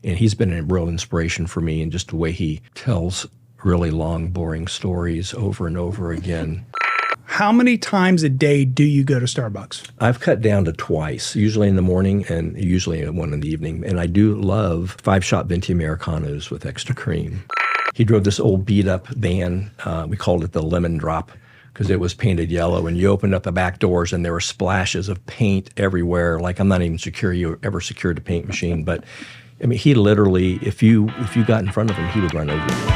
And he's been a real inspiration for me in just the way he tells really long, boring stories over and over again. How many times a day do you go to Starbucks? I've cut down to twice, usually in the morning and usually one in the evening. And I do love 5-shot venti Americanos with extra cream. He drove this old beat-up van. We called it the Lemon Drop because it was painted yellow. And you opened up the back doors and there were splashes of paint everywhere. Like, I'm not even sure you ever secured a paint machine. But, I mean, he literally, if you got in front of him, he would run over you.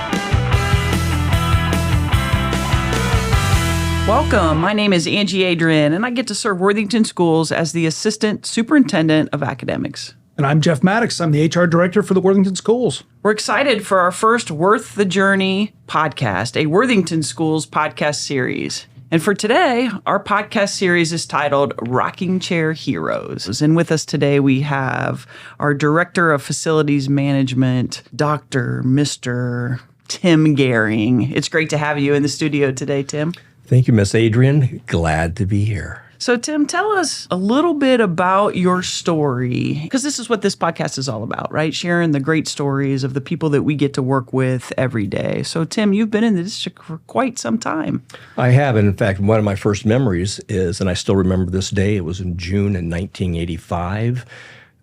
Welcome. My name is Angie and I get to serve Worthington Schools as the Assistant Superintendent of Academics. And I'm Jeff Maddox. I'm the HR Director for the Worthington Schools. We're excited for our first Worth the Journey podcast, a Worthington Schools podcast series. And for today, our podcast series is titled Rocking Chair Heroes. And with us today, we have our Director of Facilities Management, Mr. Tim Gehring. It's great to have you in the studio today, Tim. Thank you, Miss Adrian. Glad to be here. So, Tim, tell us a little bit about your story, because this is what this podcast is all about, right? Sharing the great stories of the people that we get to work with every day. So, Tim, you've been in the district for quite some time. I have. And in fact, one of my first memories is, and I still remember this day, it was in June in 1985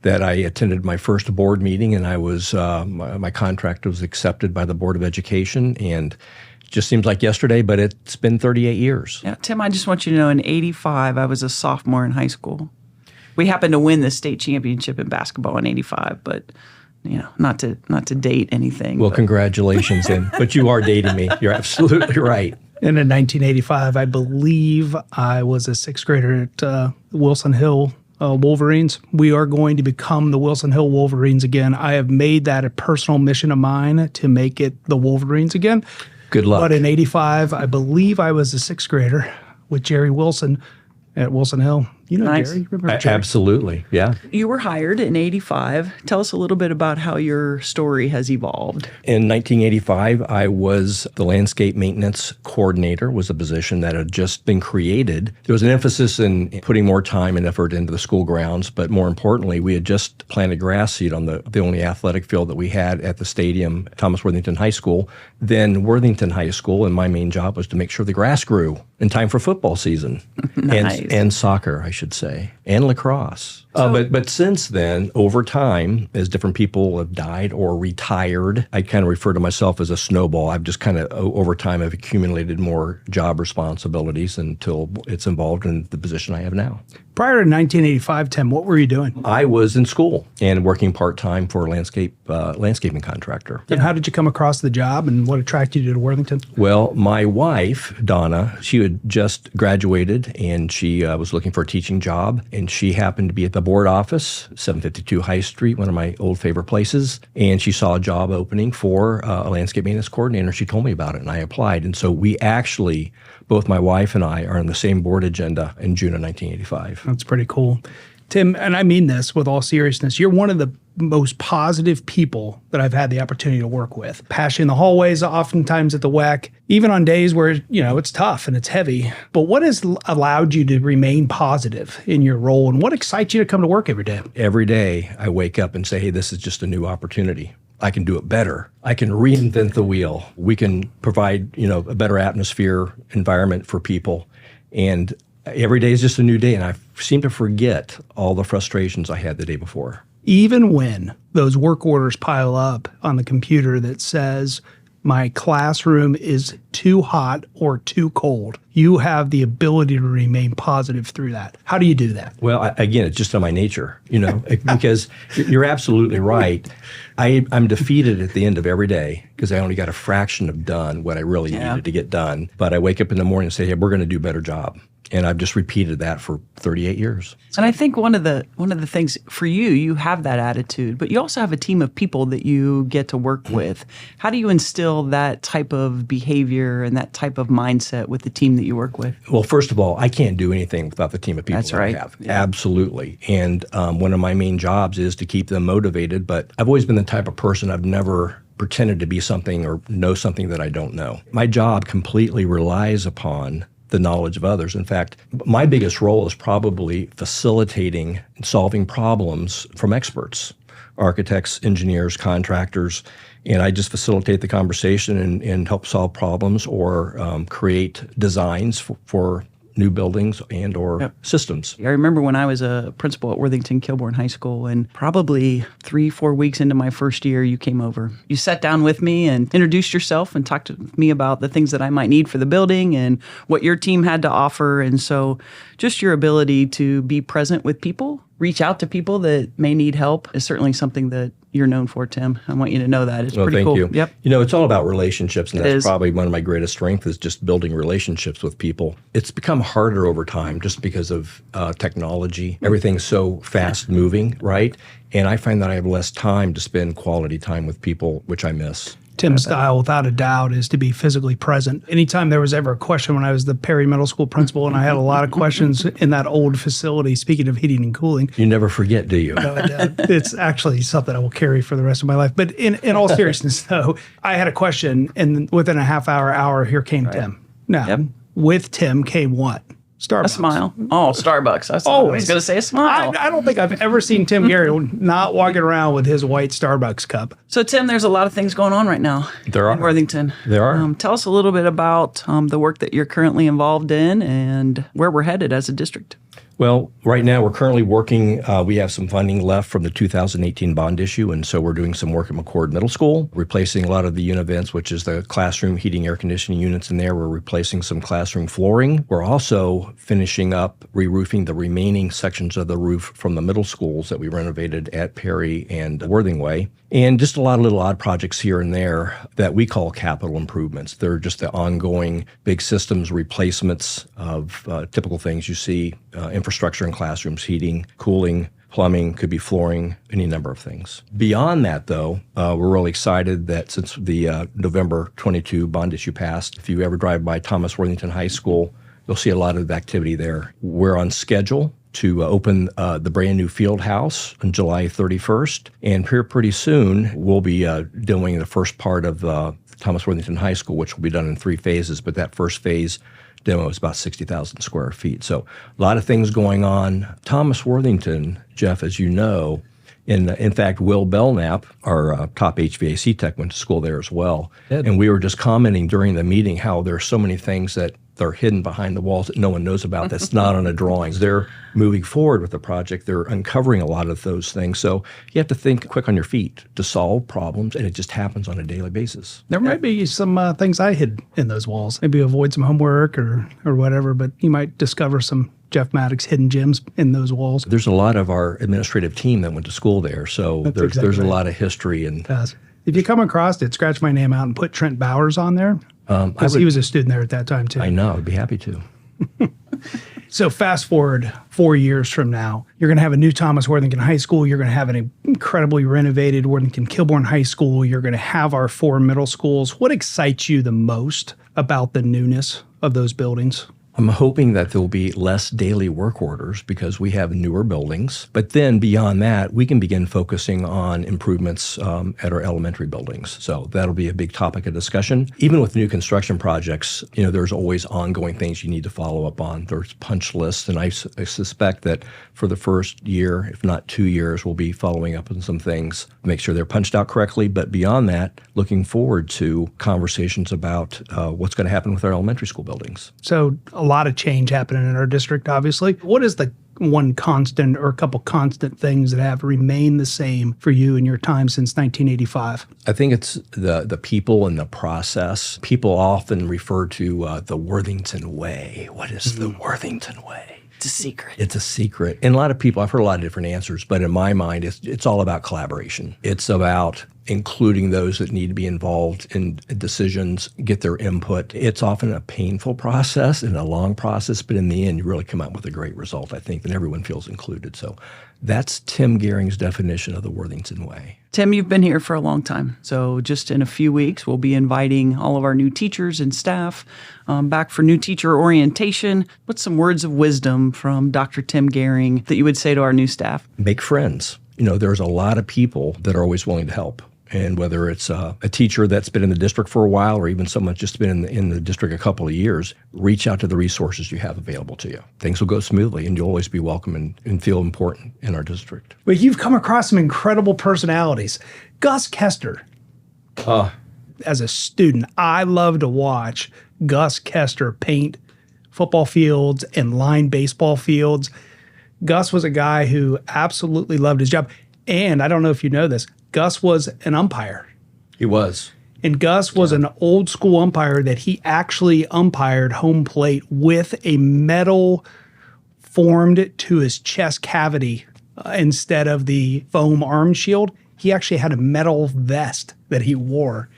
that I attended my first board meeting, and I was my contract was accepted by the Board of Education, and just seems like yesterday, but it's been 38 years. Yeah, Tim, I just want you to know in 85, I was a sophomore in high school. We happened to win the state championship in basketball in 85, but not to date anything. Well, congratulations, but you are dating me. You're absolutely right. And in 1985, I believe I was a sixth grader at Wilson Hill Wolverines. We are going to become the Wilson Hill Wolverines again. I have made that a personal mission of mine to make it the Wolverines again. Good luck. But in 85, I believe I was a sixth grader with Jerry Wilson at Wilson Hill. You know Nice. Jerry? Remember Jerry? Absolutely, yeah. You were hired in 85. Tell us a little bit about how your story has evolved. In 1985, I was the landscape maintenance coordinator, was a position that had just been created. There was an emphasis in putting more time and effort into the school grounds, but more importantly, we had just planted grass seed on the only athletic field that we had at the stadium, Thomas Worthington High School, then Worthington High School, and my main job was to make sure the grass grew in time for football season. Nice. and soccer, I should say, and lacrosse. But since then, over time, as different people have died or retired, I kind of refer to myself as a snowball. I've just kind of, over time, I've accumulated more job responsibilities until it's involved in the position I have now. Prior to 1985, Tim, what were you doing? I was in school and working part-time for a landscaping contractor. And how did you come across the job, and what attracted you to Worthington? Well, my wife, Donna, she had just graduated, and she was looking for a teaching job, and she happened to be at the board office, 752 High Street, one of my old favorite places, and she saw a job opening for a landscape maintenance coordinator. She told me about it, and I applied. And so we actually, both my wife and I, are on the same board agenda in June of 1985. That's pretty cool. Tim, and I mean this with all seriousness, you're one of the most positive people that I've had the opportunity to work with. Passion in the hallways, oftentimes at the WEC, even on days where, it's tough and it's heavy. But what has allowed you to remain positive in your role, and what excites you to come to work every day? Every day I wake up and say, hey, this is just a new opportunity. I can do it better. I can reinvent the wheel. We can provide, a better atmosphere, environment for people. And every day is just a new day, and I seem to forget all the frustrations I had the day before. Even when those work orders pile up on the computer that says, my classroom is too hot or too cold, you have the ability to remain positive through that. How do you do that? Well, again, it's just in my nature, because you're absolutely right. I'm defeated at the end of every day because I only got a fraction of done what I really needed to get done. But I wake up in the morning and say, hey, we're going to do a better job. And I've just repeated that for 38 years. And I think one of the things for you have that attitude, but you also have a team of people that you get to work with. How do you instill that type of behavior and that type of mindset with the team that you work with? Well, first of all, I can't do anything without the team of people That's right. I have. Yeah. Absolutely. And one of my main jobs is to keep them motivated. But I've always been the type of person, I've never pretended to be something or know something that I don't know. My job completely relies upon the knowledge of others. In fact, my biggest role is probably facilitating and solving problems from experts. architects, engineers, contractors, and I just facilitate the conversation and help solve problems or create designs for new buildings and or systems. I remember when I was a principal at Worthington Kilbourne High School, and probably 3-4 weeks into my first year, you came over. You sat down with me and introduced yourself and talked to me about the things that I might need for the building and what your team had to offer. And so just your ability to be present with people, reach out to people that may need help is certainly something that you're known for, Tim. I want you to know that. It's pretty cool. Thank you. Yep. You know, it's all about relationships, and that's is. probably one of my greatest strengths is just building relationships with people. It's become harder over time just because of technology. Everything's so fast moving, right? And I find that I have less time to spend quality time with people, which I miss. Tim's style, without a doubt, is to be physically present. Anytime there was ever a question when I was the Perry Middle School principal and I had a lot of questions in that old facility, speaking of heating and cooling. You never forget, do you? It's actually something I will carry for the rest of my life. But in all seriousness, though, I had a question, and within a half hour, here came Tim. Now, with Tim came what? Starbucks. A smile. Oh, Starbucks. I was going to say a smile. I don't think I've ever seen Tim Gehring not walking around with his white Starbucks cup. So, Tim, there's a lot of things going on right now There are. in Worthington. There are. Tell us a little bit about the work that you're currently involved in and where we're headed as a district. Well, right now we're currently working, we have some funding left from the 2018 bond issue, and so we're doing some work at McCord Middle School, replacing a lot of the univents, which is the classroom heating, air conditioning units in there. We're replacing some classroom flooring. We're also finishing up re-roofing the remaining sections of the roof from the middle schools that we renovated at Perry and Worthingway. And just a lot of little odd projects here and there that we call capital improvements. They're just the ongoing big systems replacements of typical things you see, infrastructure in classrooms, heating, cooling, plumbing, could be flooring, any number of things. Beyond that, though, we're really excited that since the November 22 bond issue passed, if you ever drive by Thomas Worthington High School, you'll see a lot of activity there. We're on schedule to open the brand new field house on July 31st. And pretty soon, we'll be doing the first part of Thomas Worthington High School, which will be done in 3 phases. But that first phase demo is about 60,000 square feet. So a lot of things going on. Thomas Worthington, Jeff, as you know, in fact, Will Belknap, our top HVAC tech, went to school there as well. And we were just commenting during the meeting how there are so many things that they're hidden behind the walls that no one knows about that's not on the drawings. They're moving forward with the project. They're uncovering a lot of those things. So you have to think quick on your feet to solve problems, and it just happens on a daily basis. There might be some things I hid in those walls. Maybe avoid some homework or whatever, but you might discover some Jeff Maddox hidden gems in those walls. There's a lot of our administrative team that went to school there, so there's a lot of history. And if you come across it, scratch my name out and put Trent Bowers on there. Because he was a student there at that time, too. I know. I'd be happy to. So fast forward 4 years from now, you're going to have a new Thomas Worthington High School. You're going to have an incredibly renovated Worthington Kilbourne High School. You're going to have our 4 middle schools. What excites you the most about the newness of those buildings? I'm hoping that there will be less daily work orders because we have newer buildings. But then beyond that, we can begin focusing on improvements at our elementary buildings. So that'll be a big topic of discussion. Even with new construction projects, you know, there's always ongoing things you need to follow up on. There's punch lists, and I suspect that for the first year, if not 2 years, we'll be following up on some things, make sure they're punched out correctly. But beyond that, looking forward to conversations about what's going to happen with our elementary school buildings. So a lot of change happening in our district, obviously. What is the one constant or a couple constant things that have remained the same for you in your time since 1985? I think it's the people and the process. People often refer to the Worthington way. What is the Worthington way? It's a secret. It's a secret. And a lot of people, I've heard a lot of different answers, but in my mind, it's all about collaboration. It's about including those that need to be involved in decisions, get their input. It's often a painful process and a long process, but in the end, you really come out with a great result, I think, and everyone feels included. So that's Tim Gehring's definition of the Worthington way. Tim, you've been here for a long time. So just in a few weeks, we'll be inviting all of our new teachers and staff back for new teacher orientation. What's some words of wisdom from Dr. Tim Gehring that you would say to our new staff? Make friends. You know, there's a lot of people that are always willing to help. And whether it's a teacher that's been in the district for a while or even someone that's just been in the district a couple of years, reach out to the resources you have available to you. Things will go smoothly, and you'll always be welcome and feel important in our district. But you've come across some incredible personalities. Gus Kester. As a student, I love to watch Gus Kester paint football fields and line baseball fields. Gus was a guy who absolutely loved his job. And I don't know if you know this, Gus was an umpire. He was. And Gus was an old school umpire that he actually umpired home plate with a metal formed to his chest cavity instead of the foam arm shield. He actually had a metal vest that he wore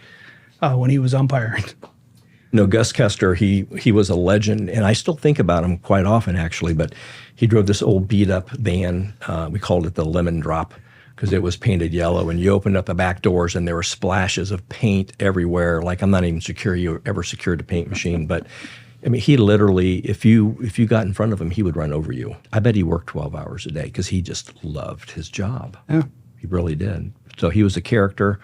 when he was umpiring. No, Gus Kester, he was a legend, and I still think about him quite often, actually, but he drove this old beat-up van. We called it the Lemon Drop because it was painted yellow, and you opened up the back doors, and there were splashes of paint everywhere. Like, I'm not even sure you ever secured a paint machine, but, I mean, he literally, if you got in front of him, he would run over you. I bet he worked 12 hours a day because he just loved his job. Yeah. He really did. So he was a character,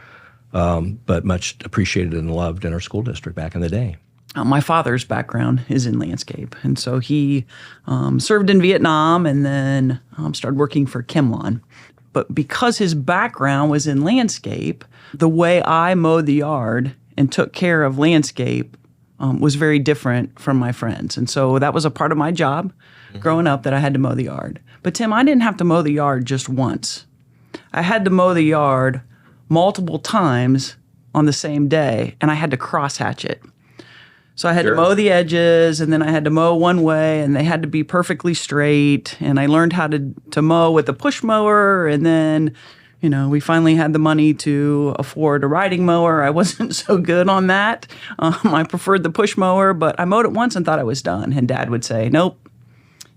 but much appreciated and loved in our school district back in the day. My father's background is in landscape, and so he served in Vietnam and then started working for Chemlon. But because his background was in landscape, the way I mowed the yard and took care of landscape was very different from my friends. And so that was a part of my job growing up, that I had to mow the yard. But Tim, I didn't have to mow the yard just once. I had to mow the yard multiple times on the same day, and I had to cross-hatch it. So I had to mow the edges, and then I had to mow one way, and they had to be perfectly straight. And I learned how to mow with a push mower, and then, we finally had the money to afford a riding mower. I wasn't so good on that. I preferred the push mower, but I mowed it once and thought I was done. And Dad would say, nope.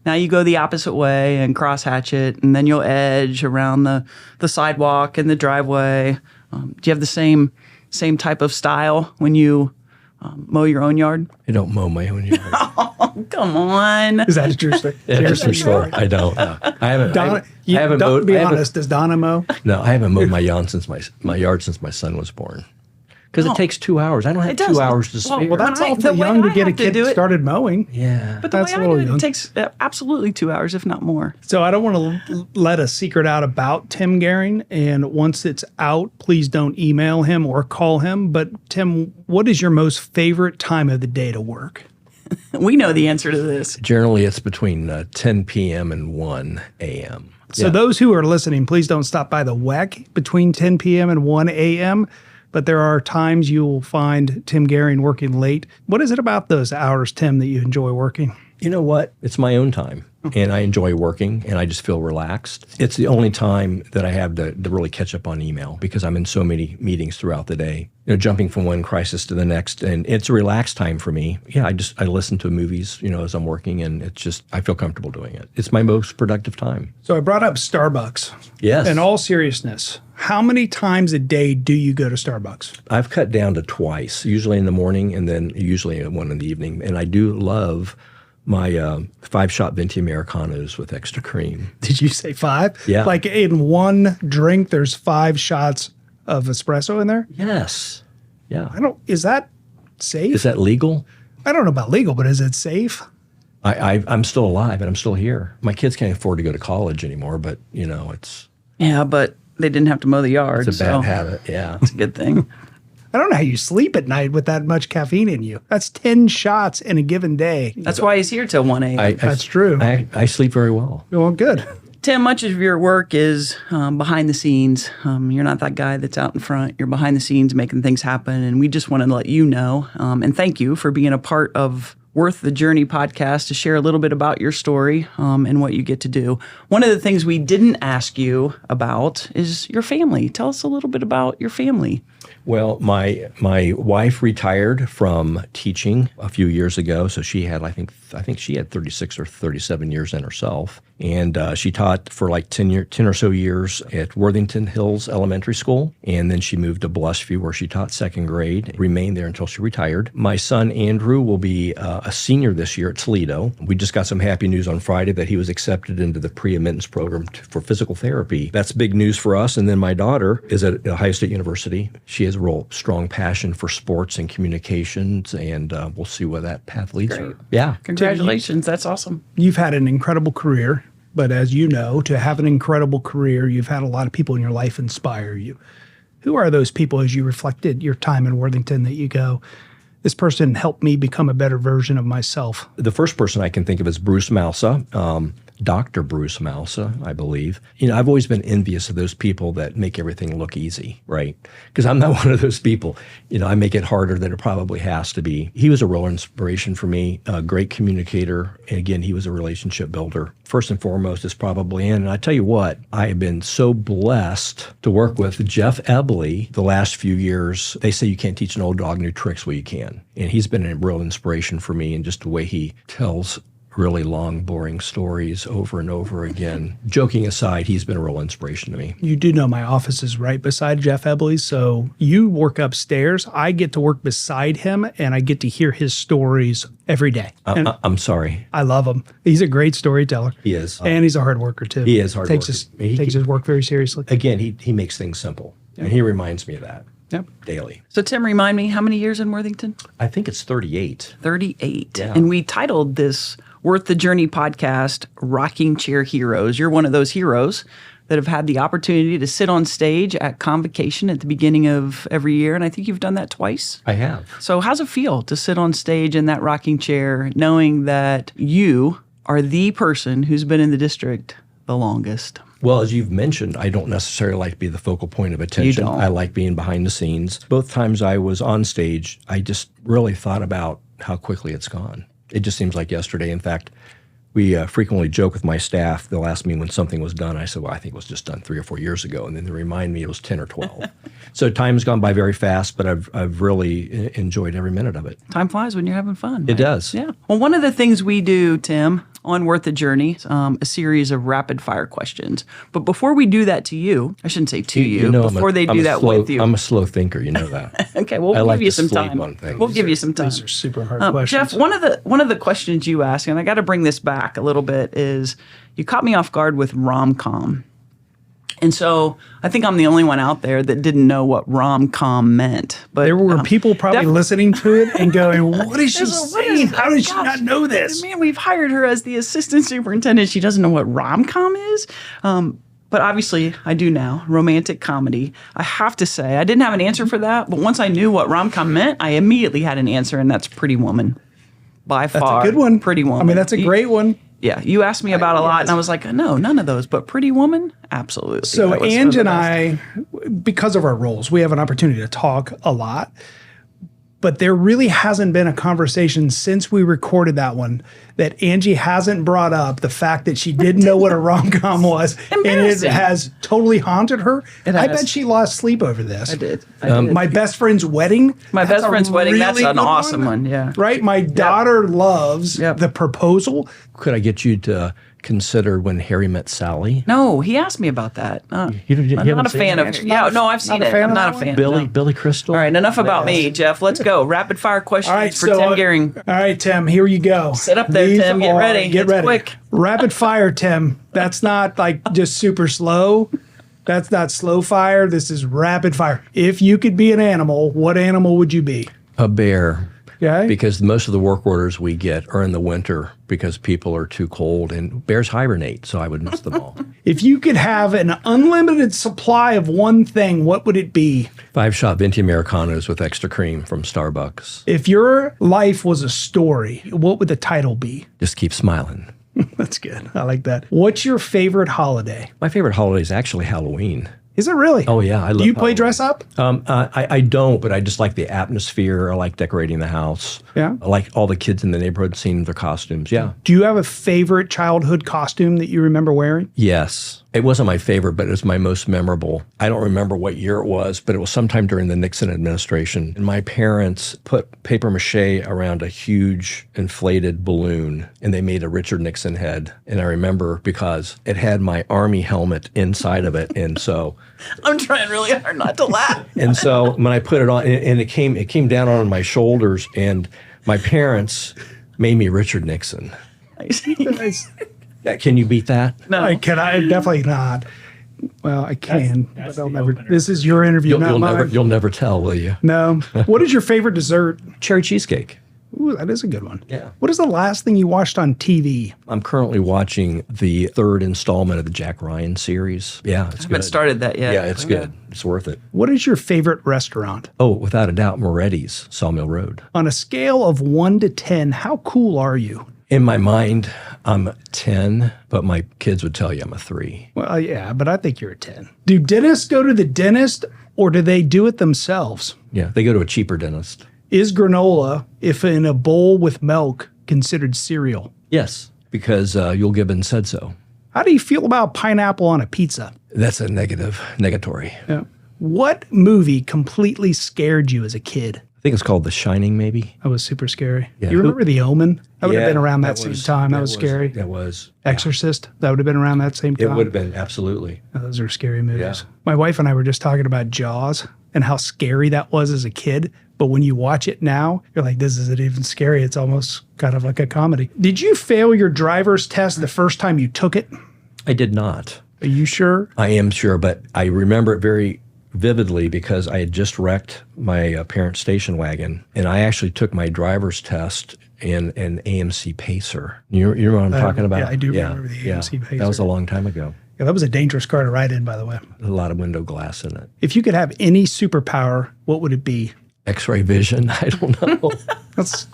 Now you go the opposite way and cross-hatch it, and then you'll edge around the sidewalk and the driveway. Do you have the same type of style when you mow your own yard? I don't mow my own yard. Oh, come on. Is that a true story? It's a true story. I don't. No. I haven't. Donna, I haven't mowed. Be honest. Does Donna mow? No, I haven't mowed my yard since my son was born. Because it takes 2 hours. I don't have 2 hours to spare. Well, that's awfully young to get a kid started mowing. Yeah. But the way I do it takes absolutely 2 hours, if not more. So I don't want to let a secret out about Tim Gehring. And once it's out, please don't email him or call him. But Tim, what is your most favorite time of the day to work? We know the answer to this. Generally, it's between 10 p.m. and 1 a.m. So those who are listening, please don't stop by the WEC between 10 p.m. and 1 a.m., but there are times you will find Tim Gehring working late. What is it about those hours, Tim, that you enjoy working? You know what? It's my own time, and I enjoy working, and I just feel relaxed. It's the only time that I have to really catch up on email because I'm in so many meetings throughout the day, jumping from one crisis to the next, and it's a relaxed time for me. Yeah, I listen to movies, as I'm working, and it's just, I feel comfortable doing it. It's my most productive time. So I brought up Starbucks. Yes. In all seriousness, how many times a day do you go to Starbucks? I've cut down to twice, usually in the morning and then usually one in the evening, and I do love my 5-shot venti Americanos with extra cream. Did you say 5? Yeah. Like in one drink, there's 5 shots of espresso in there? Yes. Yeah. Is that safe? Is that legal? I don't know about legal, but is it safe? I'm still alive and I'm still here. My kids can't afford to go to college anymore, but it's. Yeah, but they didn't have to mow the yard. It's a bad habit. Yeah. It's a good thing. I don't know how you sleep at night with that much caffeine in you. That's 10 shots in a given day. That's why he's here till 1 a.m. That's true. I sleep very well. Well, good. Tim, much of your work is behind the scenes. You're not that guy that's out in front. You're behind the scenes making things happen. And we just want to let you know and thank you for being a part of Worth the Journey podcast to share a little bit about your story and what you get to do. One of the things we didn't ask you about is your family. Tell us a little bit about your family. Well, my wife retired from teaching a few years ago, so she had I think she had 36 or 37 years in herself, and she taught for like 10 or so years at Worthington Hills Elementary School, and then she moved to Blushview where she taught second grade. Remained there until she retired. My son Andrew will be a senior this year at Toledo. We just got some happy news on Friday that he was accepted into the pre-admittance program for physical therapy. That's big news for us. And then my daughter is at Ohio State University. She has a real strong passion for sports and communications, and we'll see where that path leads her. Yeah. Congratulations. That's awesome. You've had an incredible career, but as you know, to have an incredible career, you've had a lot of people in your life inspire you. Who are those people as you reflected your time in Worthington that you go, this person helped me become a better version of myself? The first person I can think of is Bruce Mousa, Dr. Bruce Mousa, I believe. I've always been envious of those people that make everything look easy, right? Because I'm not one of those people. I make it harder than it probably has to be. He was a real inspiration for me, a great communicator. And again, he was a relationship builder. First and foremost is probably Ann. And I tell you what, I have been so blessed to work with Jeff Ebley the last few years. They say you can't teach an old dog new tricks. Well, you can. And he's been a real inspiration for me in just the way he tells really long, boring stories over and over again. Joking aside, he's been a real inspiration to me. You do know my office is right beside Jeff Ebley's, so you work upstairs. I get to work beside him, and I get to hear his stories every day. I'm sorry. I love him. He's a great storyteller. He is. And he's a hard worker, too. He is hard takes worker. Takes his work very seriously. Again, he makes things simple, and he reminds me of that. Yep. Daily. So, Tim, remind me, how many years in Worthington? I think it's 38. 38. Yeah. And we titled this Worth the Journey podcast, Rocking Chair Heroes. You're one of those heroes that have had the opportunity to sit on stage at Convocation at the beginning of every year. And I think you've done that twice. I have. So how's it feel to sit on stage in that rocking chair, knowing that you are the person who's been in the district the longest? Well, as you've mentioned, I don't necessarily like to be the focal point of attention. You don't. I like being behind the scenes. Both times I was on stage, I just really thought about how quickly it's gone. It just seems like yesterday. In fact, we frequently joke with my staff. They'll ask me when something was done. I said, well, I think it was just done 3 or 4 years ago. And then they remind me it was 10 or 12. So time's gone by very fast, but I've really enjoyed every minute of it. Time flies when you're having fun. It does. Yeah. Well, one of the things we do, Tim, on Worth the Journey, a series of rapid fire questions. But before we do that to you, I shouldn't say to you, before they do that with you. I'm a slow thinker, you know that. Okay, we'll give you some time. We'll give you some time. These are super hard questions. Jeff, one of the questions you asked, and I got to bring this back a little bit, is you caught me off guard with rom-com. And so I think I'm the only one out there that didn't know what rom-com meant. But there were people probably listening to it and going, what is she saying? How did she not know this? Man, we've hired her as the assistant superintendent. She doesn't know what rom-com is? But obviously, I do now. Romantic comedy. I have to say, I didn't have an answer for that. But once I knew what rom-com meant, I immediately had an answer, and that's Pretty Woman. By far. That's a good one. Pretty Woman. I mean, that's a great one. Yeah, you asked me about a lot, and I was like, no, none of those. But Pretty Woman, absolutely. So Ange and I, because of our roles, we have an opportunity to talk a lot. But there really hasn't been a conversation since we recorded that one that Angie hasn't brought up the fact that she didn't know what a rom-com was. And it has totally haunted her. I bet she lost sleep over this. I did. My best friend's wedding. My best friend's wedding. That's an awesome one. Yeah. Right? My daughter loves The Proposal. Could I get you to consider When Harry Met Sally? No, he asked me about that. I'm not a fan of it. Yeah, no, I've seen it. I'm not a fan. Billy Crystal? All right, enough about me, Jeff. Let's go. Rapid fire questions for Tim Gehring. All right, Tim, here you go. Sit up there, Tim. Get ready. Get ready. Quick. Rapid fire, Tim. That's not like just super slow. That's not slow fire. This is rapid fire. If you could be an animal, what animal would you be? A bear. Okay. Because most of the work orders we get are in the winter because people are too cold, and bears hibernate, so I would miss them all. If you could have an unlimited supply of one thing, what would it be? 5-shot venti Americanos with extra cream from Starbucks. If your life was a story, what would the title be? Just keep smiling. That's good. I like that. What's your favorite holiday? My favorite holiday is actually Halloween. Is it really? Oh, yeah. I love Do you play Halloween. dress up? I don't, but I just like the atmosphere. I like decorating the house. Yeah. I like all the kids in the neighborhood seeing their costumes. Yeah. Do you have a favorite childhood costume that you remember wearing? Yes. It wasn't my favorite, but it was my most memorable. I don't remember what year it was, but it was sometime during the Nixon administration. And my parents put paper mache around a huge inflated balloon, and they made a Richard Nixon head. And I remember because it had my Army helmet inside of it. And so I'm trying really hard not to laugh. And so when I put it on, and it came down on my shoulders, and my parents Mamie Richard Nixon. Nice. Yeah, can you beat that? No. I definitely not. Well, I can, but I'll never. This is your interview, not mine. You'll never tell, will you? No. What is your favorite dessert? Cherry cheesecake. Ooh, that is a good one. Yeah. What is the last thing you watched on TV? I'm currently watching the third installment of the Jack Ryan series. Yeah, it's I good. haven't started that yet. Yeah, it's good. It's worth it. What is your favorite restaurant? Oh, without a doubt, Moretti's, Sawmill Road. On a scale of 1 to 10, how cool are you? In my mind, I'm 10, but my kids would tell you I'm a 3. Well, yeah, but I think you're a 10. Do dentists go to the dentist or do they do it themselves? Yeah, they go to a cheaper dentist. Is granola, if in a bowl with milk, considered cereal? Yes, because Yul Gibbons said so. How do you feel about pineapple on a pizza? That's a negatory. Yeah. What movie completely scared you as a kid? I think it's called The Shining, maybe. That was super scary. Yeah. You remember The Omen? That would have Yeah, been around that same time. That was scary. That was. Exorcist? That would have been around that same It time. would have been, absolutely. Oh, those are scary movies. Yeah. My wife and I were just talking about Jaws and how scary that was as a kid. But when you watch it now, you're like, this isn't even scary. It's almost kind of like a comedy. Did you fail your driver's test the first time you took it? I did not. Are you sure? I am sure, but I remember it very vividly because I had just wrecked my parents' station wagon, and I actually took my driver's test in an AMC Pacer. You know what I'm talking about? Yeah, I do remember the AMC Pacer. That was a long time ago. Yeah, that was a dangerous car to ride in, by the way. A lot of window glass in it. If you could have any superpower, what would it be? X-ray vision. I don't know. That's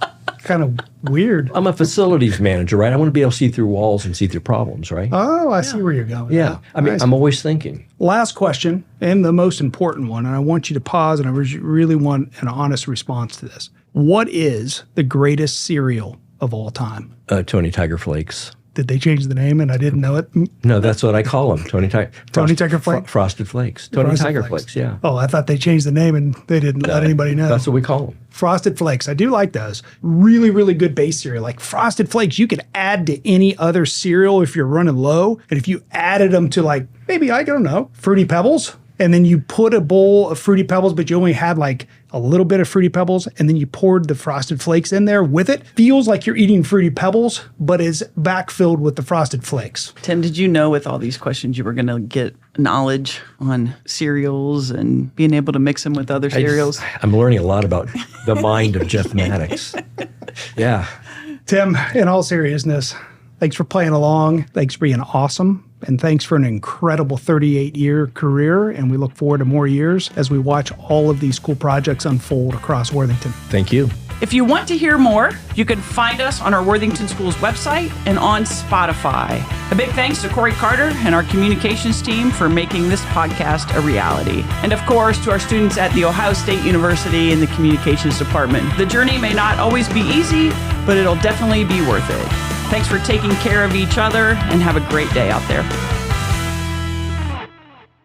kind of weird. I'm a facilities manager, right? I want to be able to see through walls and see through problems, right? Oh, I see where you're going. Yeah. I mean, Nice. I'm always thinking. Last question, and the most important one, and I want you to pause, and I really want an honest response to this. What is the greatest cereal of all time? Tony Tiger Flakes. Did they change the name and I didn't know it? No, that's what I call them. Tony Tiger Flakes? Frosted Flakes. Tony Frosted Tiger Flakes. Flakes, yeah. Oh, I thought they changed the name and they didn't let anybody know. That's what we call them. Frosted Flakes. I do like those. Really, really good base cereal. Like Frosted Flakes, you can add to any other cereal if you're running low. And if you added them to like, maybe, I don't know, Fruity Pebbles, and then you put a bowl of Fruity Pebbles, but you only had like a little bit of Fruity Pebbles, and then you poured the Frosted Flakes in there with it. Feels like you're eating Fruity Pebbles, but is backfilled with the Frosted Flakes. Tim, did you know with all these questions you were going to get knowledge on cereals and being able to mix them with other cereals? I'm learning a lot about the mind of Jeff Maddox. Yeah. Tim, in all seriousness, thanks for playing along. Thanks for being awesome. And thanks for an incredible 38-year career. And we look forward to more years as we watch all of these cool projects unfold across Worthington. Thank you. If you want to hear more, you can find us on our Worthington Schools website and on Spotify. A big thanks to Corey Carter and our communications team for making this podcast a reality. And of course, to our students at The Ohio State University in the communications department. The journey may not always be easy, but it'll definitely be worth it. Thanks for taking care of each other and have a great day out there.